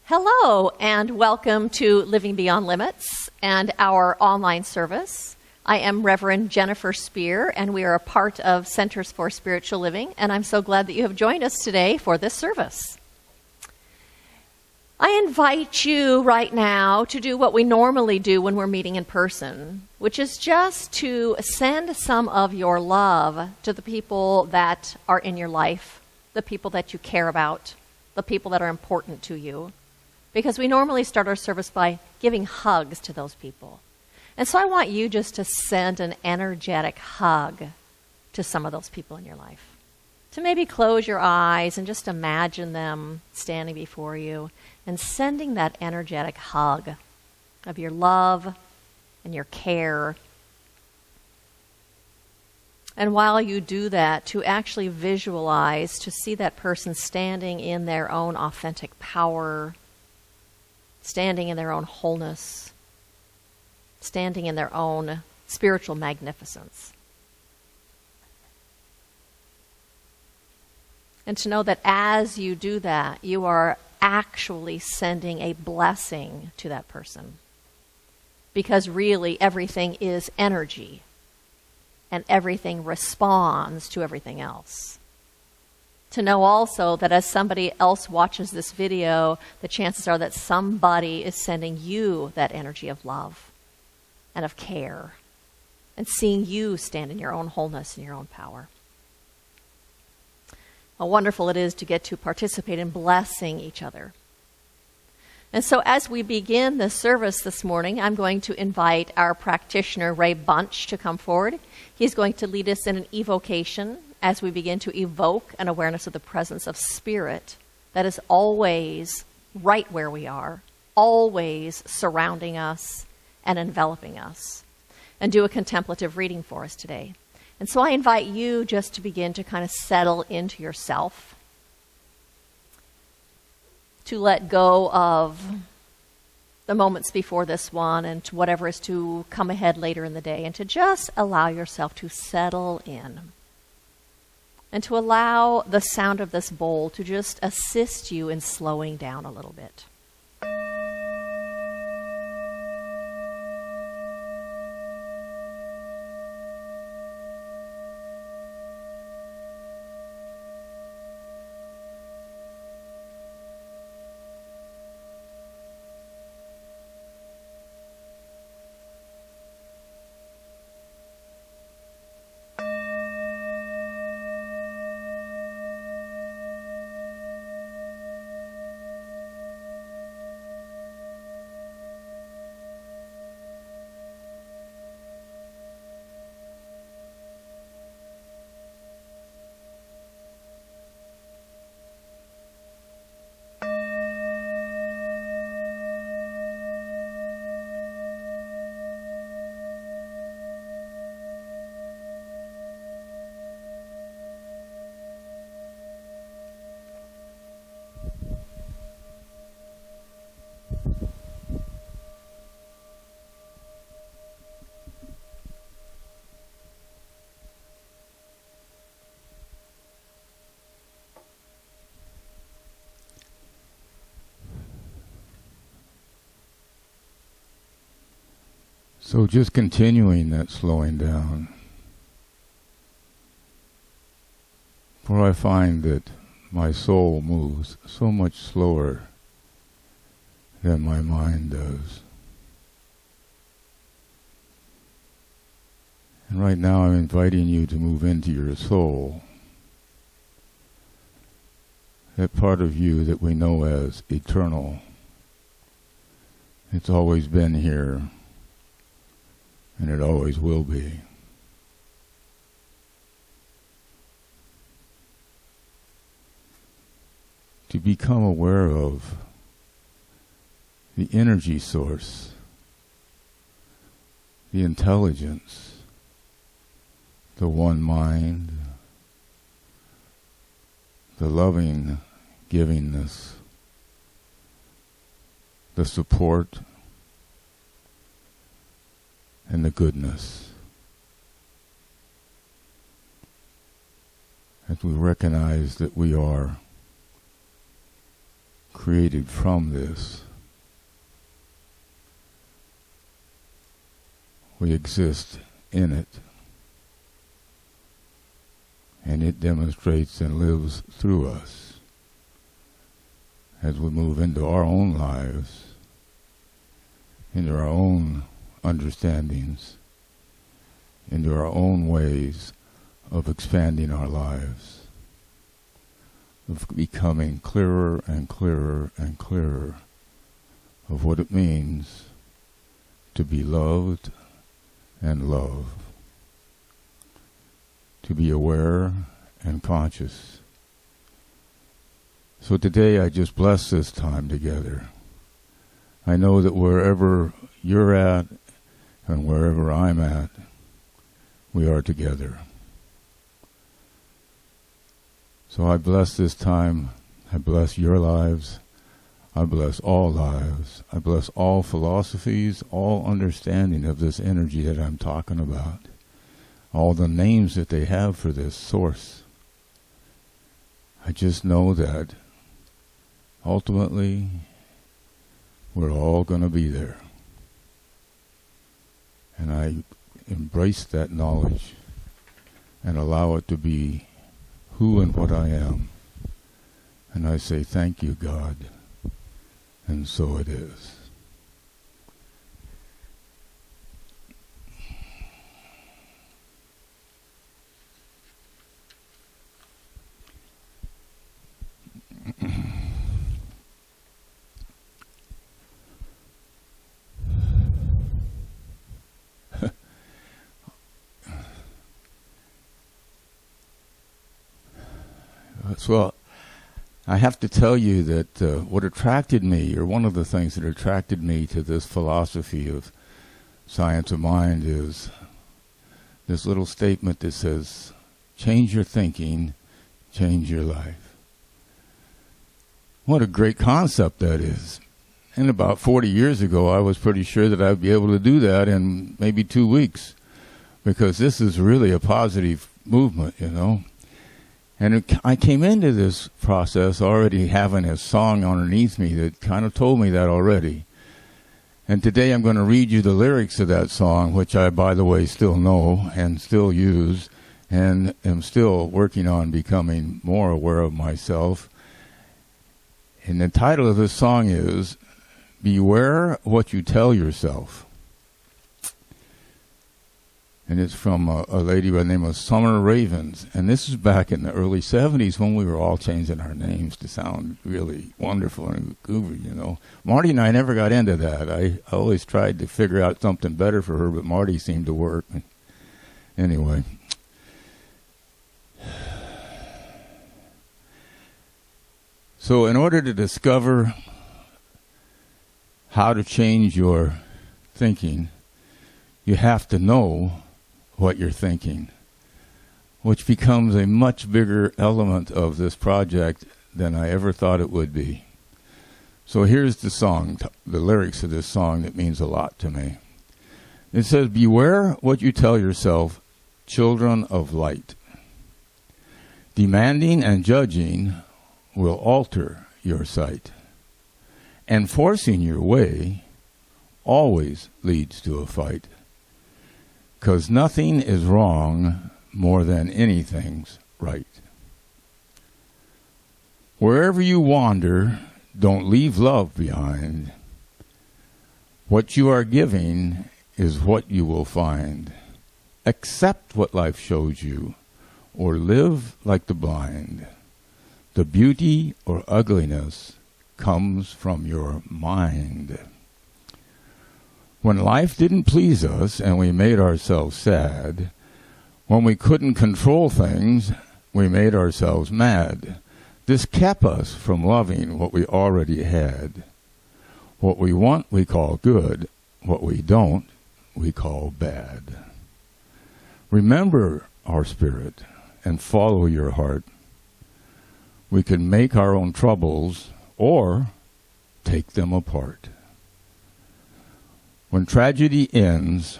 Hello, and welcome to Living Beyond Limits and our online service. I am Reverend Jennifer Spear, and we are a part of Centers for Spiritual Living, and I'm so glad that you have joined us today for this service. I invite you right now to do what we normally do when we're meeting in person, which is just to send some of your love to the people that are in your life, the people that you care about, the people that are important to you. Because we normally start our service by giving hugs to those people. And so I want you just to send an energetic hug to some of those people in your life. To maybe close your eyes and just imagine them standing before you and sending that energetic hug of your love and your care. And while you do that, to actually visualize, to see that person standing in their own authentic power, standing in their own wholeness, standing in their own spiritual magnificence. And to know that as you do that, you are actually sending a blessing to that person. Because really, everything is energy, and everything responds to everything else. To know also that as somebody else watches this video, the chances are that somebody is sending you that energy of love and of care and seeing you stand in your own wholeness and your own power. How wonderful it is to get to participate in blessing each other. And so as we begin this service this morning, I'm going to invite our practitioner, Ray Bunch, to come forward. He's going to lead us in an evocation as we begin to evoke an awareness of the presence of spirit that is always right where we are, always surrounding us and enveloping us, and do a contemplative reading for us today. And so I invite you just to begin to kind of settle into yourself, to let go of the moments before this one and to whatever is to come ahead later in the day, and to just allow yourself to settle in. And to allow the sound of this bowl to just assist you in slowing down a little bit. So just continuing that slowing down. For I find that my soul moves so much slower than my mind does. And right now I'm inviting you to move into your soul. That part of you that we know as eternal. It's always been here. And it always will be. To become aware of the energy source, the intelligence, the one mind, the loving givingness, the support, and the goodness. As we recognize that we are created from this. We exist in it. And it demonstrates and lives through us as we move into our own lives, into our own understandings, into our own ways of expanding our lives, of becoming clearer and clearer and clearer of what it means to be loved and love, to be aware and conscious. So today I just bless this time together. I know that wherever you're at and wherever I'm at, we are together. So I bless this time. I bless your lives. I bless all lives. I bless all philosophies, all understanding of this energy that I'm talking about, all the names that they have for this source. I just know that ultimately we're all going to be there. And I embrace that knowledge and allow it to be who and what I am. And I say, thank you, God. And so it is. Well, I have to tell you that what attracted me, or one of the things that attracted me to this philosophy of science of mind, is this little statement that says, change your thinking, change your life. What a great concept that is. And about 40 years ago, I was pretty sure that I'd be able to do that in maybe 2 weeks, because this is really a positive movement, you know. And I came into this process already having a song underneath me that kind of told me that already. And today I'm going to read you the lyrics of that song, which I, by the way, still know and still use, and am still working on becoming more aware of myself. And the title of this song is, Beware What You Tell Yourself. And it's from a lady by the name of Summer Ravens. And this is back in the early 70s when we were all changing our names to sound really wonderful and groovy, you know. Marty and I never got into that. I always tried to figure out something better for her, but Marty seemed to work. Anyway. So in order to discover how to change your thinking, you have to know what you're thinking, which becomes a much bigger element of this project than I ever thought it would be. So here's the song, the lyrics of this song that means a lot to me. It says, beware what you tell yourself, children of light. Demanding and judging will alter your sight. And forcing your way always leads to a fight. 'Cause nothing is wrong more than anything's right. Wherever you wander, don't leave love behind. What you are giving is what you will find. Accept what life shows you, or live like the blind. The beauty or ugliness comes from your mind. When life didn't please us and we made ourselves sad, when we couldn't control things, we made ourselves mad. This kept us from loving what we already had. What we want, we call good. What we don't, we call bad. Remember our spirit and follow your heart. We can make our own troubles or take them apart. When tragedy ends,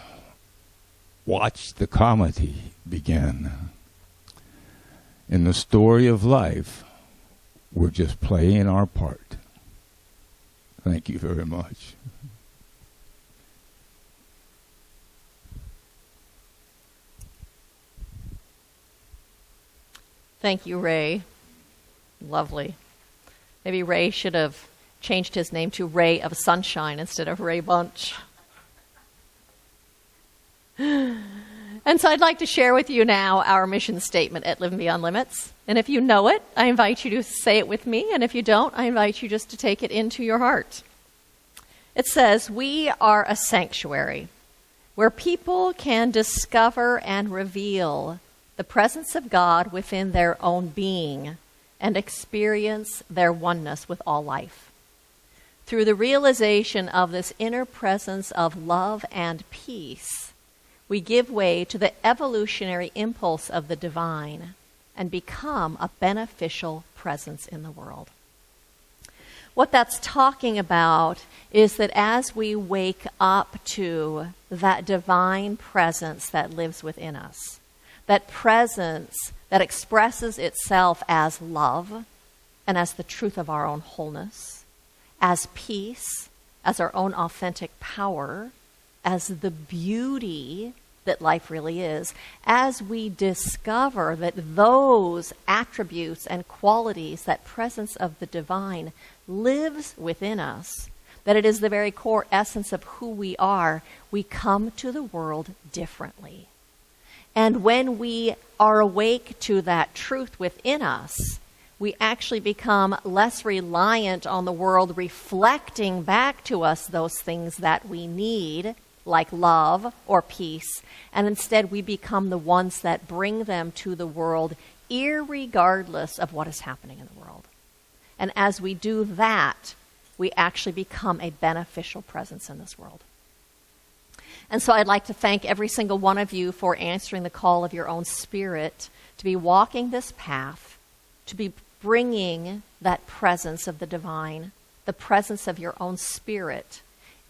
watch the comedy begin. In the story of life, we're just playing our part. Thank you very much. Thank you, Ray. Lovely. Maybe Ray should have changed his name to Ray of Sunshine instead of Ray Bunch. And so I'd like to share with you now our mission statement at Living Beyond Limits. And if you know it, I invite you to say it with me. And if you don't, I invite you just to take it into your heart. It says, we are a sanctuary where people can discover and reveal the presence of God within their own being and experience their oneness with all life. Through the realization of this inner presence of love and peace, we give way to the evolutionary impulse of the divine and become a beneficial presence in the world. What that's talking about is that as we wake up to that divine presence that lives within us, that presence that expresses itself as love and as the truth of our own wholeness, as peace, as our own authentic power, as the beauty that life really is, as we discover that those attributes and qualities, that presence of the divine lives within us, that it is the very core essence of who we are, we come to the world differently. And when we are awake to that truth within us, we actually become less reliant on the world reflecting back to us those things that we need, like love or peace, and instead we become the ones that bring them to the world irregardless of what is happening in the world. And as we do that, we actually become a beneficial presence in this world. And so I'd like to thank every single one of you for answering the call of your own spirit to be walking this path, to be bringing that presence of the divine, the presence of your own spirit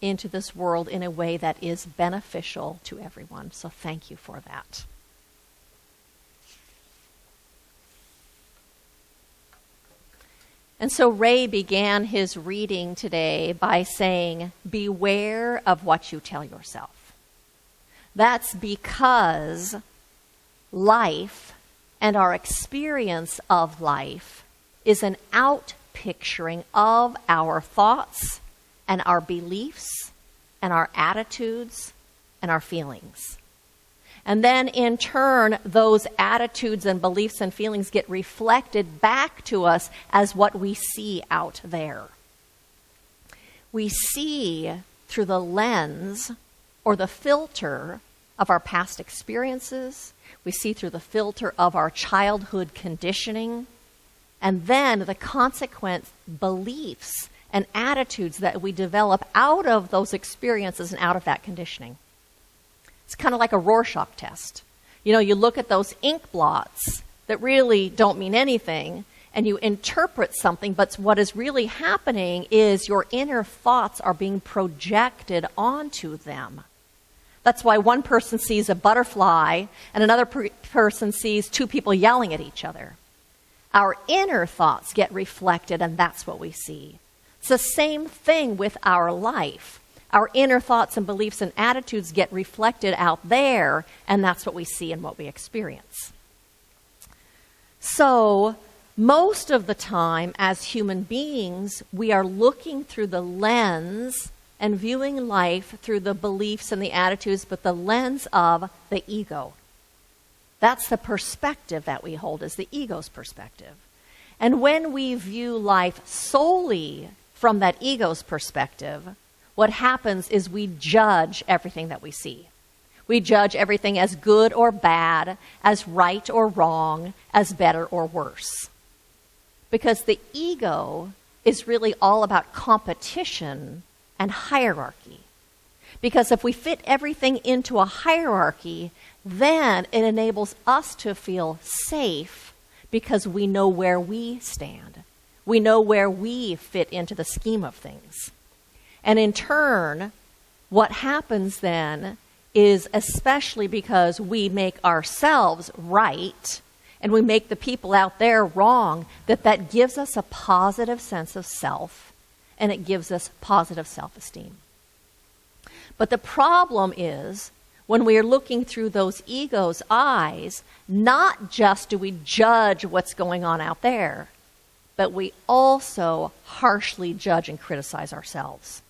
into this world in a way that is beneficial to everyone. So thank you for that. And so Ray began his reading today by saying, beware of what you tell yourself. That's because life and our experience of life is an outpicturing of our thoughts and our beliefs and our attitudes and our feelings. And then in turn, those attitudes and beliefs and feelings get reflected back to us as what we see out there. We see through the lens or the filter of our past experiences. We see through the filter of our childhood conditioning. And then the consequent beliefs and attitudes that we develop out of those experiences and out of that conditioning. It's kind of like a Rorschach test. You know, you look at those ink blots that really don't mean anything, and you interpret something, but what is really happening is your inner thoughts are being projected onto them. That's why one person sees a butterfly and another person sees two people yelling at each other. Our inner thoughts get reflected, and that's what we see. It's the same thing with our life. Our inner thoughts and beliefs and attitudes get reflected out there, and that's what we see and what we experience. So, most of the time, as human beings, we are looking through the lens and viewing life through the beliefs and the attitudes, but the lens of the ego. That's the perspective that we hold, is the ego's perspective. And when we view life solely from that ego's perspective, what happens is we judge everything that we see. We judge everything as good or bad, as right or wrong, as better or worse. Because the ego is really all about competition and hierarchy. Because if we fit everything into a hierarchy, then it enables us to feel safe because we know where we stand. We know where we fit into the scheme of things. And in turn, what happens then is, especially because we make ourselves right and we make the people out there wrong, that gives us a positive sense of self and it gives us positive self-esteem. But the problem is, when we are looking through those ego's eyes, not just do we judge what's going on out there, but we also harshly judge and criticize ourselves.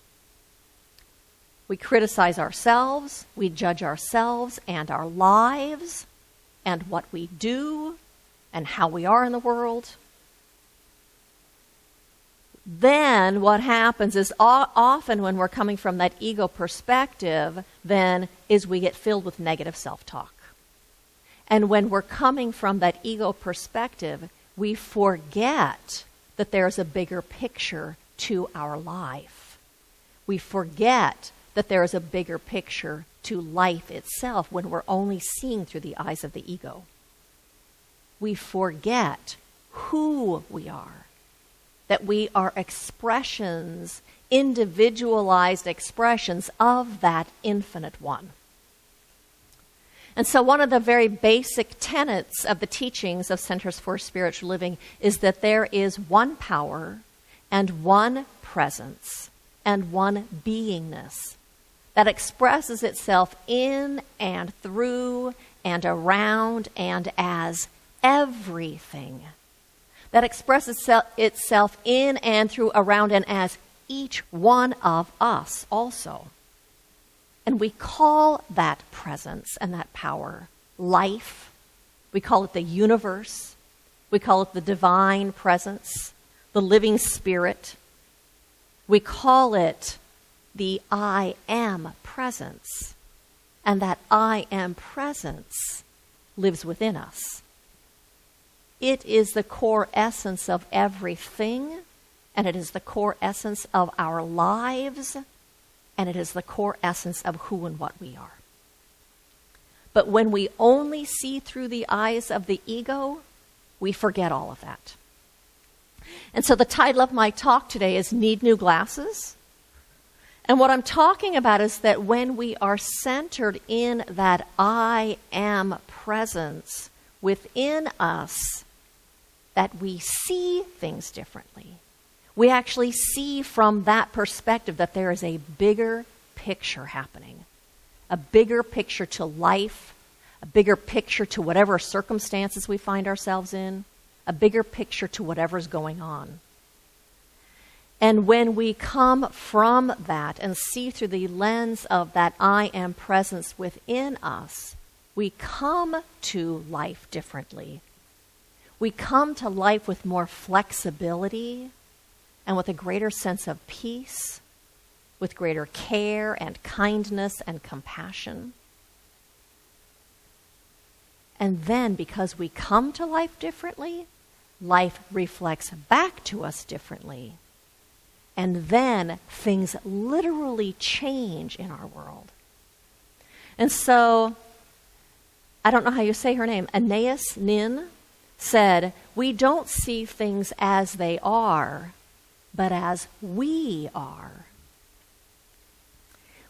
We criticize ourselves, we judge ourselves and our lives, and what we do, and how we are in the world. Then what happens is often when we're coming from that ego perspective, then is we get filled with negative self-talk. And when we're coming from that ego perspective, we forget that there's a bigger picture to our life. We forget that there is a bigger picture to life itself when we're only seeing through the eyes of the ego. We forget who we are. That we are expressions, individualized expressions of that infinite one. And so one of the very basic tenets of the teachings of Centers for Spiritual Living is that there is one power and one presence and one beingness that expresses itself in and through and around and as everything. That expresses itself in and through, around, and as each one of us also. And we call that presence and that power life. We call it the universe. We call it the divine presence, the living spirit. We call it the I am presence. And that I am presence lives within us. It is the core essence of everything, and it is the core essence of our lives, and it is the core essence of who and what we are. But when we only see through the eyes of the ego, we forget all of that. And so the title of my talk today is Need New Glasses. And what I'm talking about is that when we are centered in that I am presence within us, that we see things differently. We actually see from that perspective that there is a bigger picture happening. A bigger picture to life, a bigger picture to whatever circumstances we find ourselves in, a bigger picture to whatever's going on. And when we come from that and see through the lens of that I am presence within us, we come to life differently. We come to life with more flexibility and with a greater sense of peace, with greater care and kindness and compassion. And then because we come to life differently, life reflects back to us differently. And then things literally change in our world. And so, I don't know how you say her name, Anais Nin said, we don't see things as they are, but as we are.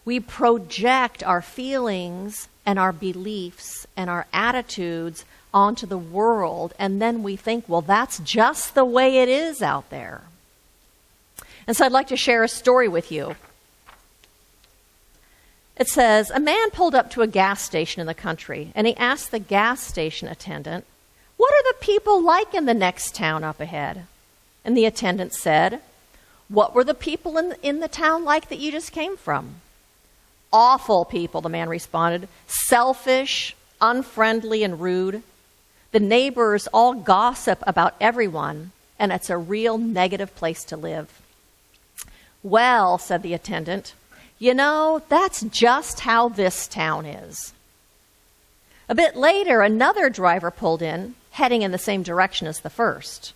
We project our feelings and our beliefs and our attitudes onto the world, and then we think, well, that's just the way it is out there. And so I'd like to share a story with you. It says, a man pulled up to a gas station in the country, and he asked the gas station attendant, what are the people like in the next town up ahead? And the attendant said, what were the people in the town like that you just came from? Awful people, the man responded. Selfish, unfriendly, and rude. The neighbors all gossip about everyone, and it's a real negative place to live. Well, said the attendant, you know, that's just how this town is. A bit later, another driver pulled in, heading in the same direction as the first.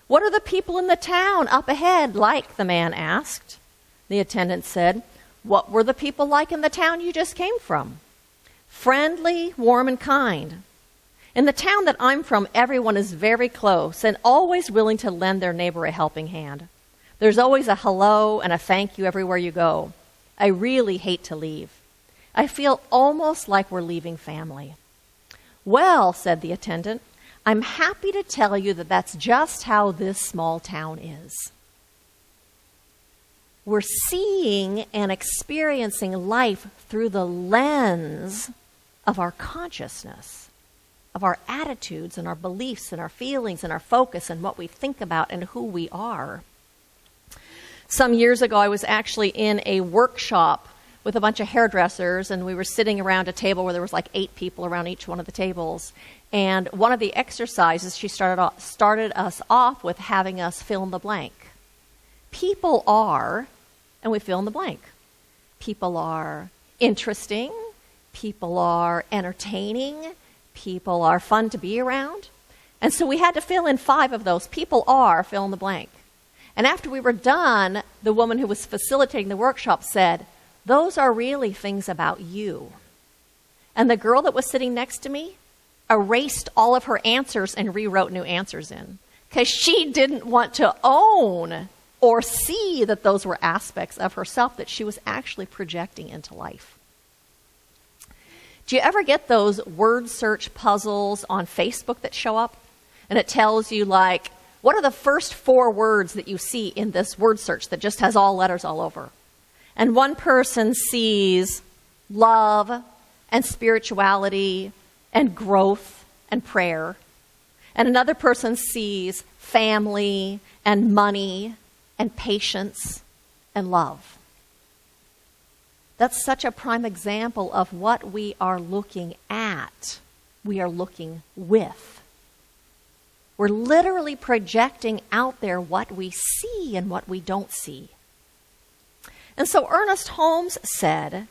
What are the people in the town up ahead like? The man asked. The attendant said, what were the people like in the town you just came from? Friendly, warm, and kind. In the town that I'm from, everyone is very close and always willing to lend their neighbor a helping hand. There's always a hello and a thank you everywhere you go. I really hate to leave. I feel almost like we're leaving family. Well, said the attendant, I'm happy to tell you that that's just how this small town is. we're seeing and experiencing life through the lens of our consciousness, of our attitudes and our beliefs and our feelings and our focus and what we think about and who we are. Some years ago, I was actually in a workshop with a bunch of hairdressers, and we were sitting around a table where there was like 8 people around each one of the tables. And one of the exercises, she started us off with having us fill in the blank. People are, and we fill in the blank. People are interesting. People are entertaining. People are fun to be around. And so we had to fill in 5 of those. People are, fill in the blank. And after we were done, the woman who was facilitating the workshop said, "Those are really things about you." And the girl that was sitting next to me erased all of her answers and rewrote new answers in, because she didn't want to own or see that those were aspects of herself that she was actually projecting into life. Do you ever get those word search puzzles on Facebook that show up? And it tells you, like, what are the first 4 words that you see in this word search that just has all letters all over? And one person sees love and spirituality and growth and prayer. And another person sees family and money and patience and love. That's such a prime example of what we are looking at. We are looking with. We're literally projecting out there what we see and what we don't see. And so Ernest Holmes said,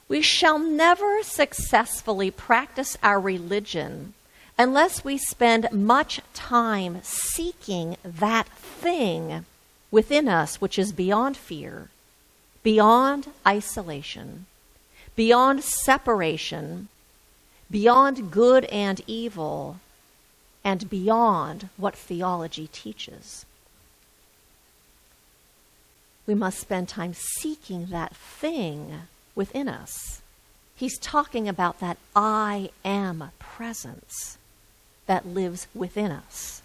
"We shall never successfully practice our religion unless we spend much time seeking that thing within us which is beyond fear, beyond isolation, beyond separation, beyond good and evil, and beyond what theology teaches." We must spend time seeking that thing within us. He's talking about that I am presence that lives within us.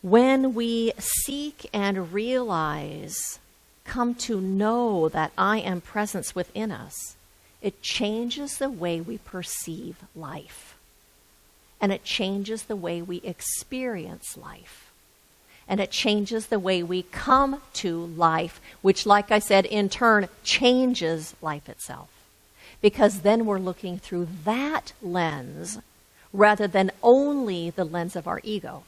When we seek and realize, come to know that I am presence within us, it changes the way we perceive life. And it changes the way we experience life. And it changes the way we come to life, which, like I said, in turn changes life itself. Because then we're looking through that lens rather than only the lens of our ego.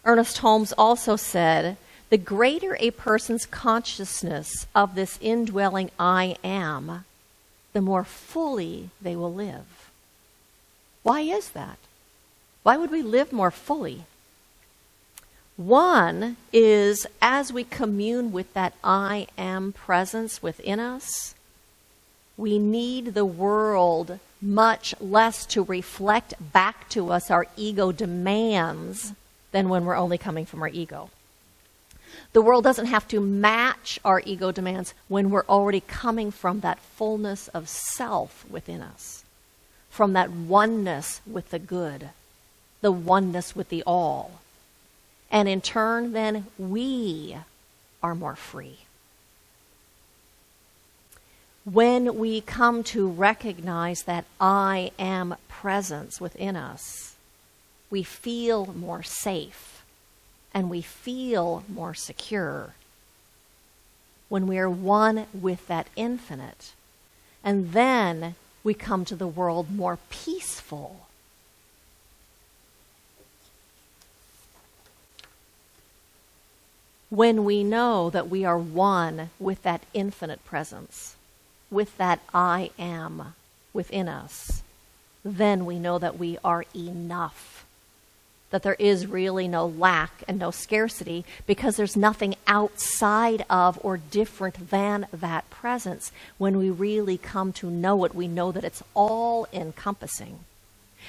Ernest Holmes also said, "The greater a person's consciousness of this indwelling I am, the more fully they will live." Why is that? Why would we live more fully? One is, as we commune with that I am presence within us, we need the world much less to reflect back to us our ego demands than when we're only coming from our ego. The world doesn't have to match our ego demands when we're already coming from that fullness of self within us, from that oneness with the good, the oneness with the all. And in turn, then, we are more free. When we come to recognize that I am presence within us, we feel more safe and we feel more secure. When we are one with that infinite, and then we come to the world more peaceful. When we know that we are one with that infinite presence, with that I am within us, then we know that we are enough, that there is really no lack and no scarcity, because there's nothing outside of or different than that presence. When we really come to know it, we know that it's all encompassing.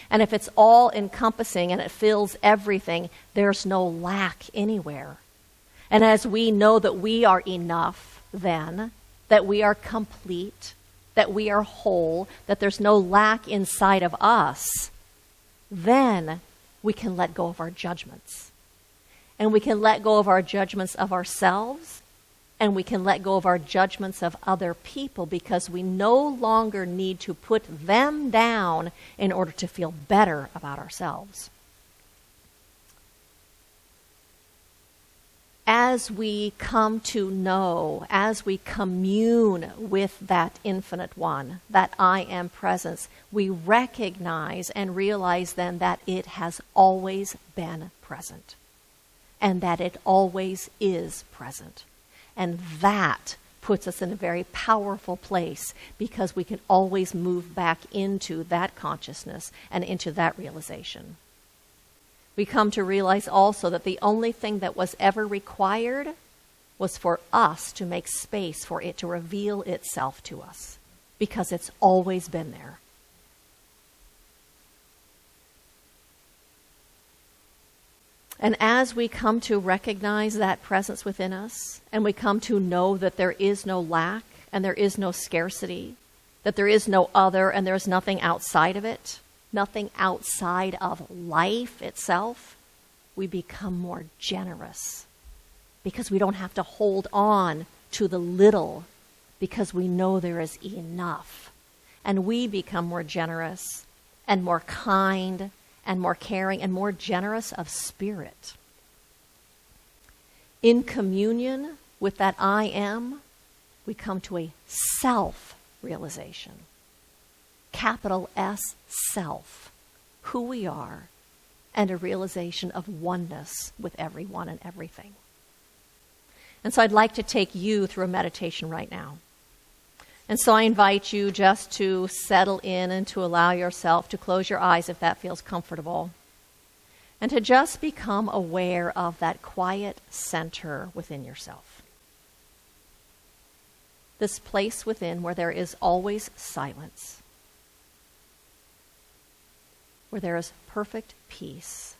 And if it's all encompassing and it fills everything, there's no lack anywhere. And as we know that we are enough, then, that we are complete, that we are whole, that there's no lack inside of us, then we can let go of our judgments. And we can let go of our judgments of ourselves, and we can let go of our judgments of other people because we no longer need to put them down in order to feel better about ourselves. As we come to know, as we commune with that infinite one, that I am presence, we recognize and realize then that it has always been present and that it always is present. And that puts us in a very powerful place because we can always move back into that consciousness and into that realization. We come to realize also that the only thing that was ever required was for us to make space for it to reveal itself to us, because it's always been there. And as we come to recognize that presence within us, and we come to know that there is no lack and there is no scarcity, that there is no other and there's nothing outside of it, nothing outside of life itself, we become more generous because we don't have to hold on to the little because we know there is enough. And we become more generous and more kind and more caring and more generous of spirit. In communion with that I am, we come to a self-realization. Capital S, self, who we are, and a realization of oneness with everyone and everything. And so I'd like to take you through a meditation right now. And so I invite you just to settle in and to allow yourself to close your eyes if that feels comfortable, and to just become aware of that quiet center within yourself. This place within where there is always silence, where there is perfect peace.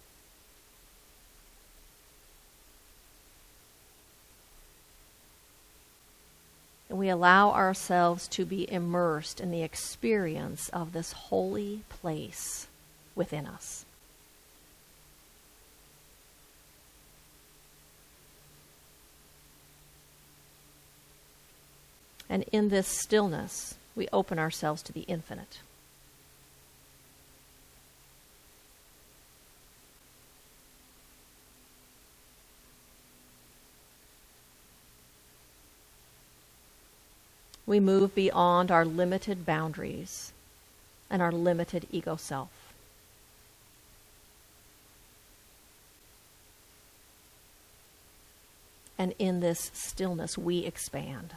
And we allow ourselves to be immersed in the experience of this holy place within us. And in this stillness, we open ourselves to the infinite. We move beyond our limited boundaries and our limited ego self. And in this stillness, we expand.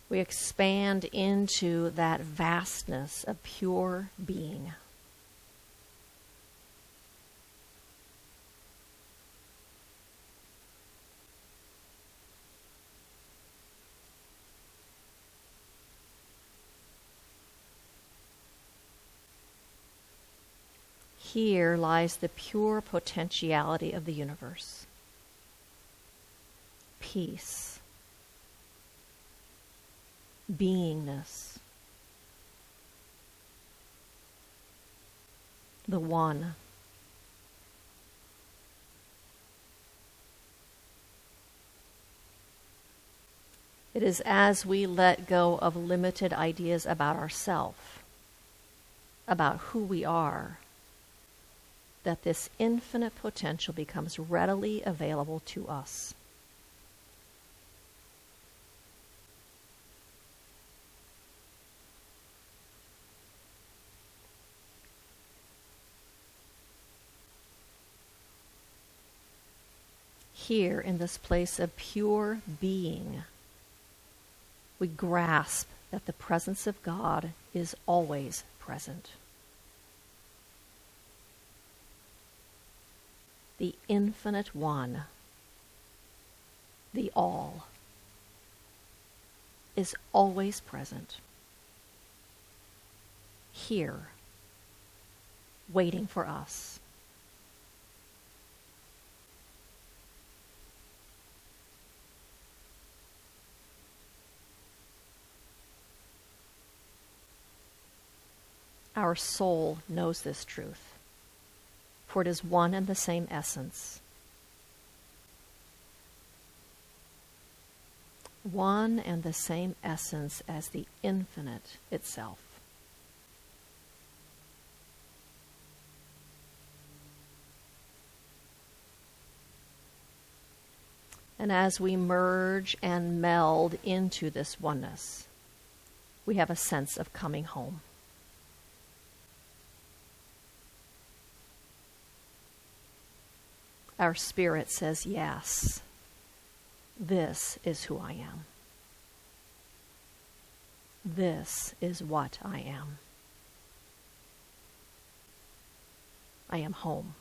We expand into that vastness of pure being. Here lies the pure potentiality of the universe. Peace. Beingness. The one. It is as we let go of limited ideas about ourselves, about who we are, that this infinite potential becomes readily available to us. Here, in this place of pure being, we grasp that the presence of God is always present. The infinite one, the all, is always present. Here, waiting for us. Our soul knows this truth, for it is one and the same essence. One and the same essence as the infinite itself. And as we merge and meld into this oneness, we have a sense of coming home. Our spirit says, yes, this is who I am. This is what I am. I am home.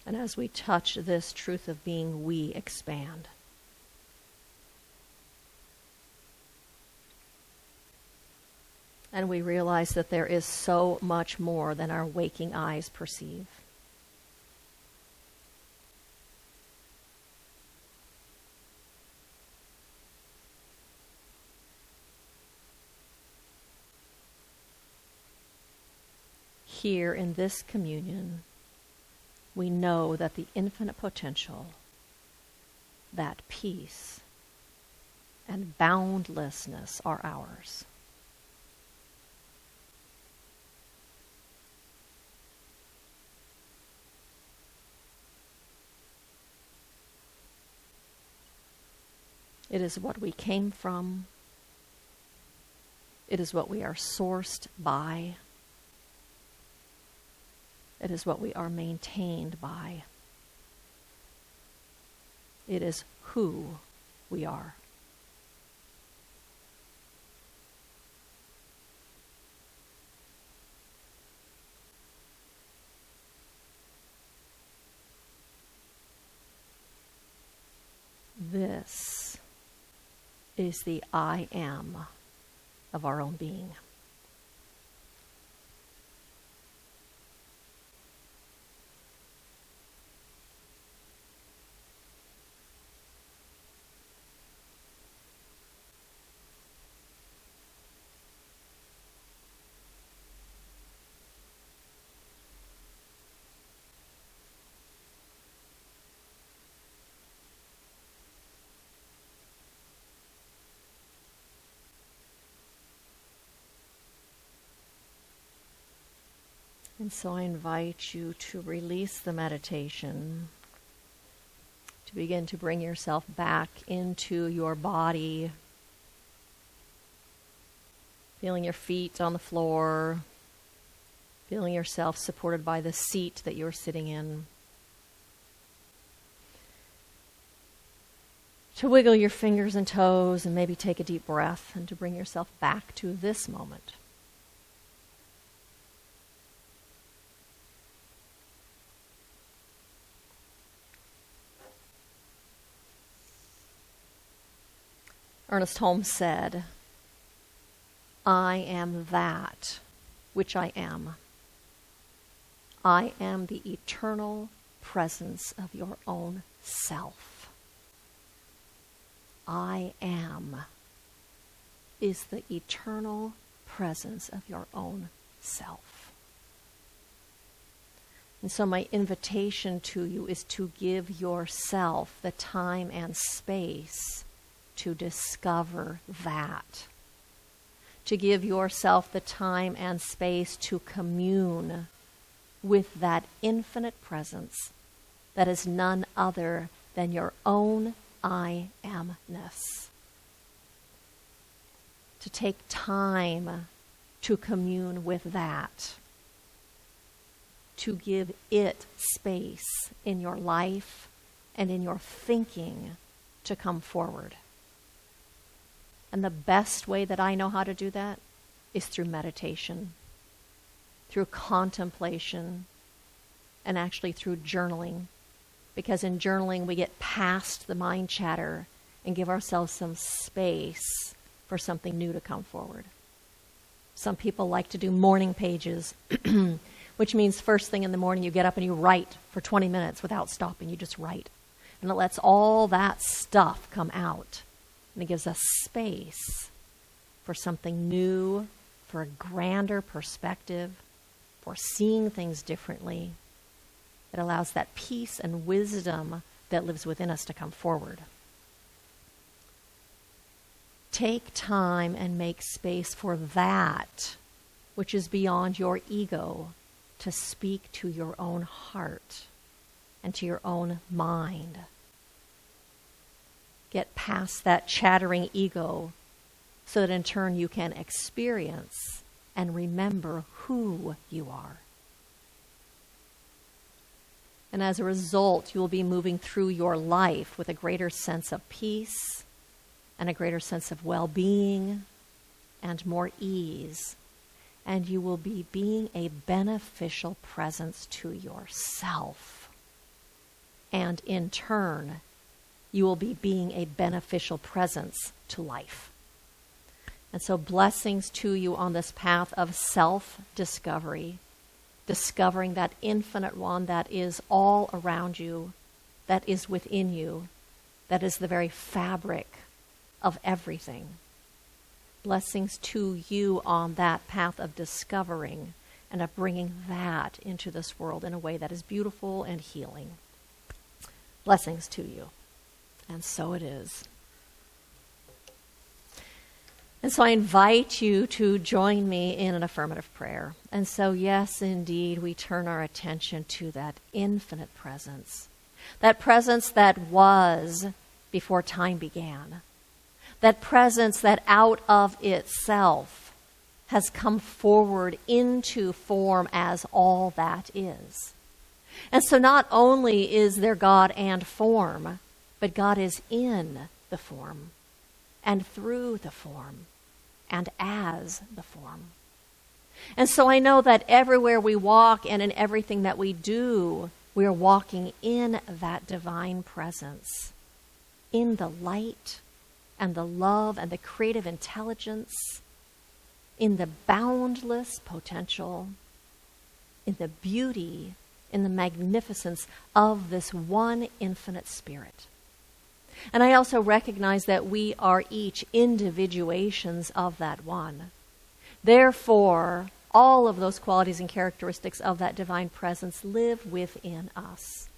And as we touch this truth of being, we expand. And we realize that there is so much more than our waking eyes perceive. Here in this communion, we know that the infinite potential, that peace, and boundlessness are ours. It is what we came from. It is what we are sourced by. It is what we are maintained by. It is who we are. This is the I am of our own being. And so I invite you to release the meditation, to begin to bring yourself back into your body, feeling your feet on the floor, feeling yourself supported by the seat that you're sitting in. To wiggle your fingers and toes and maybe take a deep breath, and to bring yourself back to this moment. Ernest Holmes said, I am that which I am. I am the eternal presence of your own self. I am is the eternal presence of your own self. And so my invitation to you is to give yourself the time and space to discover that. To give yourself the time and space to commune with that infinite presence that is none other than your own I amness. To take time to commune with that. To give it space in your life and in your thinking to come forward. And the best way that I know how to do that is through meditation, through contemplation, and actually through journaling. Because in journaling, we get past the mind chatter and give ourselves some space for something new to come forward. Some people like to do morning pages, which means first thing in the morning you get up and you write for 20 minutes without stopping. You just write. And it lets all that stuff come out. And it gives us space for something new, for a grander perspective, for seeing things differently. It allows that peace and wisdom that lives within us to come forward. Take time and make space for that which is beyond your ego to speak to your own heart and to your own mind. Get past that chattering ego so that in turn you can experience and remember who you are. And as a result, you will be moving through your life with a greater sense of peace and a greater sense of well-being and more ease. And you will be being a beneficial presence to yourself. And in turn, you will be being a beneficial presence to life. And so blessings to you on this path of self-discovery, discovering that infinite one that is all around you, that is within you, that is the very fabric of everything. Blessings to you on that path of discovering and of bringing that into this world in a way that is beautiful and healing. Blessings to you. And so it is. And so I invite you to join me in an affirmative prayer. And so, yes, indeed, we turn our attention to that infinite presence. That presence that was before time began. That presence that out of itself has come forward into form as all that is. And so not only is there God and form, but God is in the form, and through the form, and as the form. And so I know that everywhere we walk and in everything that we do, we are walking in that divine presence, in the light and the love and the creative intelligence, in the boundless potential, in the beauty, in the magnificence of this one infinite spirit. And I also recognize that we are each individuations of that one. Therefore, all of those qualities and characteristics of that divine presence live within us.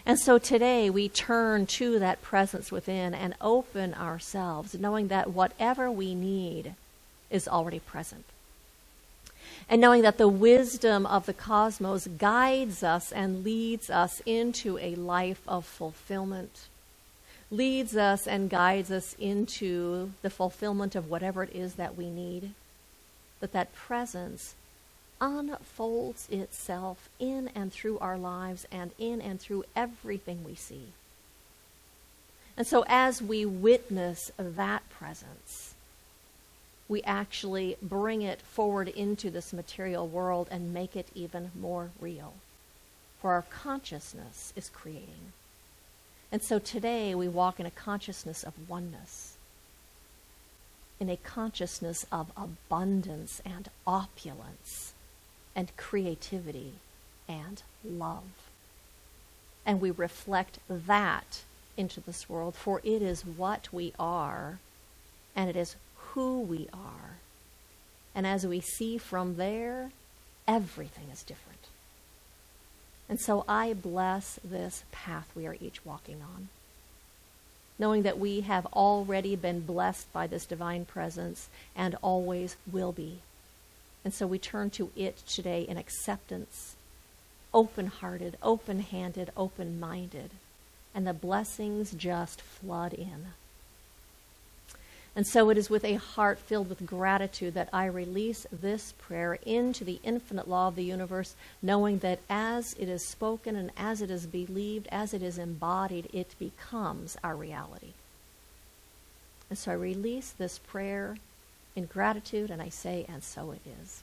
And so today we turn to that presence within and open ourselves, knowing that whatever we need is already present. And knowing that the wisdom of the cosmos guides us and leads us into a life of fulfillment, leads us and guides us into the fulfillment of whatever it is that we need, that presence unfolds itself in and through our lives and in and through everything we see. And so as we witness that presence, we actually bring it forward into this material world and make it even more real. For our consciousness is creating. And so today we walk in a consciousness of oneness, in a consciousness of abundance and opulence and creativity and love. And we reflect that into this world, for it is what we are, and it is who we are. And as we see from there, everything is different. And so I bless this path we are each walking on, knowing that we have already been blessed by this divine presence and always will be. And so we turn to it today in acceptance, open-hearted, open-handed, open-minded, and the blessings just flood in. And so it is with a heart filled with gratitude that I release this prayer into the infinite law of the universe, knowing that as it is spoken and as it is believed, as it is embodied, it becomes our reality. And so I release this prayer in gratitude, and I say, and so it is.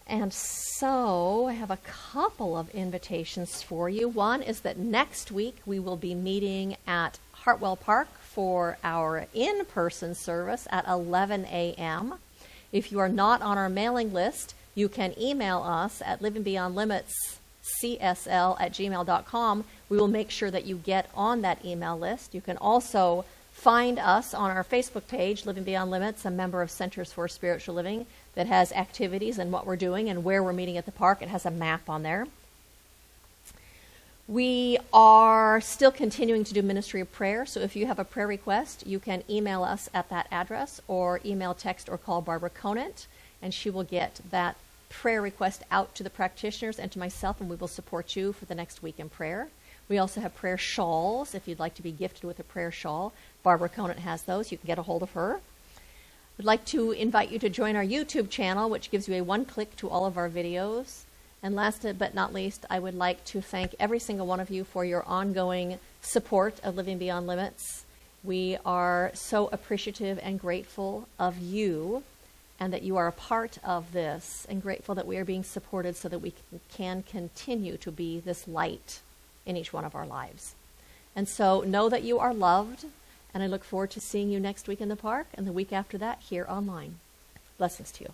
And so I have a couple of invitations for you. One is that next week we will be meeting at Hartwell Park for our in-person service at 11 a.m. If you are not on our mailing list, you can email us at csl@gmail.com. We will make sure that you get on that email list. You can also find us on our Facebook page, Living Beyond Limits, a member of Centers for Spiritual Living, that has activities and what we're doing and where we're meeting at the park. It has a map on there. We are still continuing to do Ministry of Prayer, so if you have a prayer request, you can email us at that address or email, text, or call Barbara Conant, and she will get that prayer request out to the practitioners and to myself, and we will support you for the next week in prayer. We also have prayer shawls. If you'd like to be gifted with a prayer shawl, Barbara Conant has those. You can get a hold of her. I'd like to invite you to join our YouTube channel, which gives you a one-click to all of our videos. And last but not least, I would like to thank every single one of you for your ongoing support of Living Beyond Limits. We are so appreciative and grateful of you and that you are a part of this, and grateful that we are being supported so that we can continue to be this light in each one of our lives. And so know that you are loved, and I look forward to seeing you next week in the park and the week after that here online. Blessings to you.